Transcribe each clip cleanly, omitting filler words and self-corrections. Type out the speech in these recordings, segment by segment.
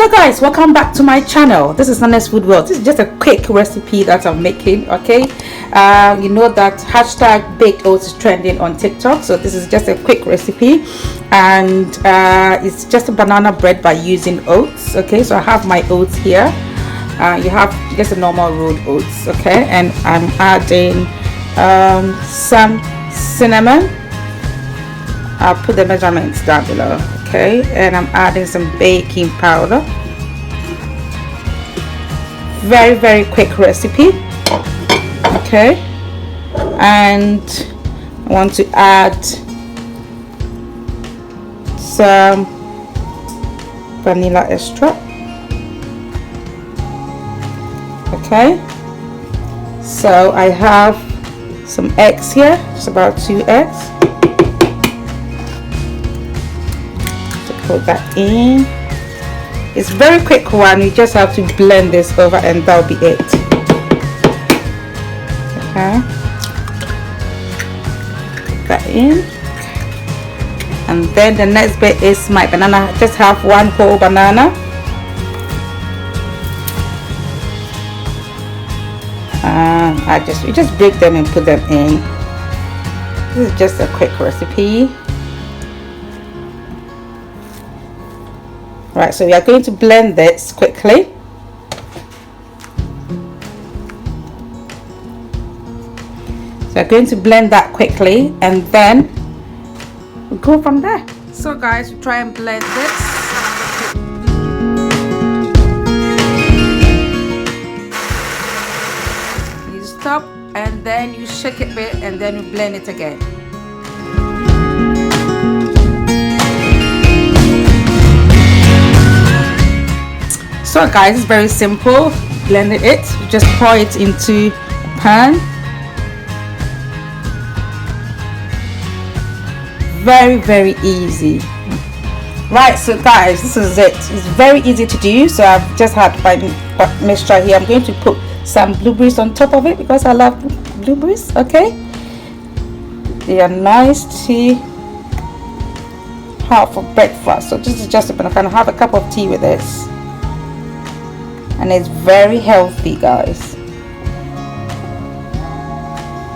Hello guys, welcome back to my channel. This is Honest Food World. This is just a quick recipe that I'm making. Okay, you know that hashtag baked oats is trending on TikTok, so this is just a quick recipe, and it's just a banana bread by using oats. Okay, so I have my oats here. You have just a normal rolled oats. Okay, and I'm adding some cinnamon. I'll put the measurements down below. Okay, and I'm adding some baking powder. Very quick recipe. Okay, and I want to add some vanilla extract. Okay, so I have some eggs here, just about 2 eggs. Put that in. It's very quick one. You just have to blend this over and that'll be it. Okay, put that in, and then the next bit is my banana. I just have 1 whole banana. You just break them and put them in. This is just a quick recipe. Right, so we are going to blend this quickly. So we're going to blend that quickly and then we'll go from there. So guys, we try and blend this. You stop and then you shake it a bit and then you blend it again. So guys, it's very simple. Blended it, you just pour it into a pan. Very easy. Right, so guys, this is it. It's very easy to do. So I've just had my mixture here. I'm going to put some blueberries on top of it because I love blueberries. Okay, they are nice to have for breakfast. So this is just I'm gonna have a cup of tea with this. And it's very healthy, guys.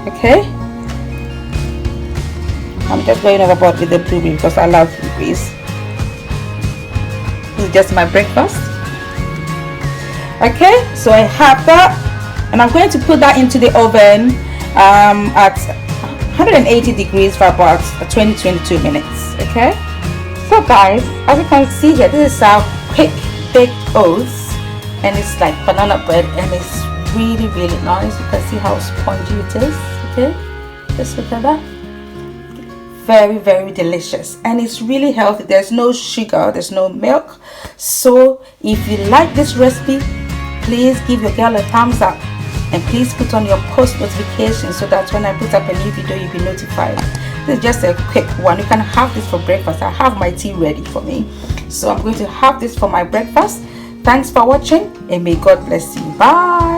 Okay, I'm just going overboard with the blueberry because I love blueberries. This is just my breakfast. Okay, so I have that, and I'm going to put that into the oven at 180 degrees for about 20-22 minutes. Okay, so guys, as you can see here, this is our quick baked oats. And it's like banana bread, and it's really nice. You can see how spongy it is. Okay, just look at that. Very delicious, and it's really healthy. There's no sugar, there's no milk. So if you like this recipe, please give your girl a thumbs up, and please put on your post notification so that when I put up a new video, you'll be notified. This is just a quick one. You can have this for breakfast. I have my tea ready for me, so I'm going to have this for my breakfast. Thanks for watching, and may God bless you. Bye.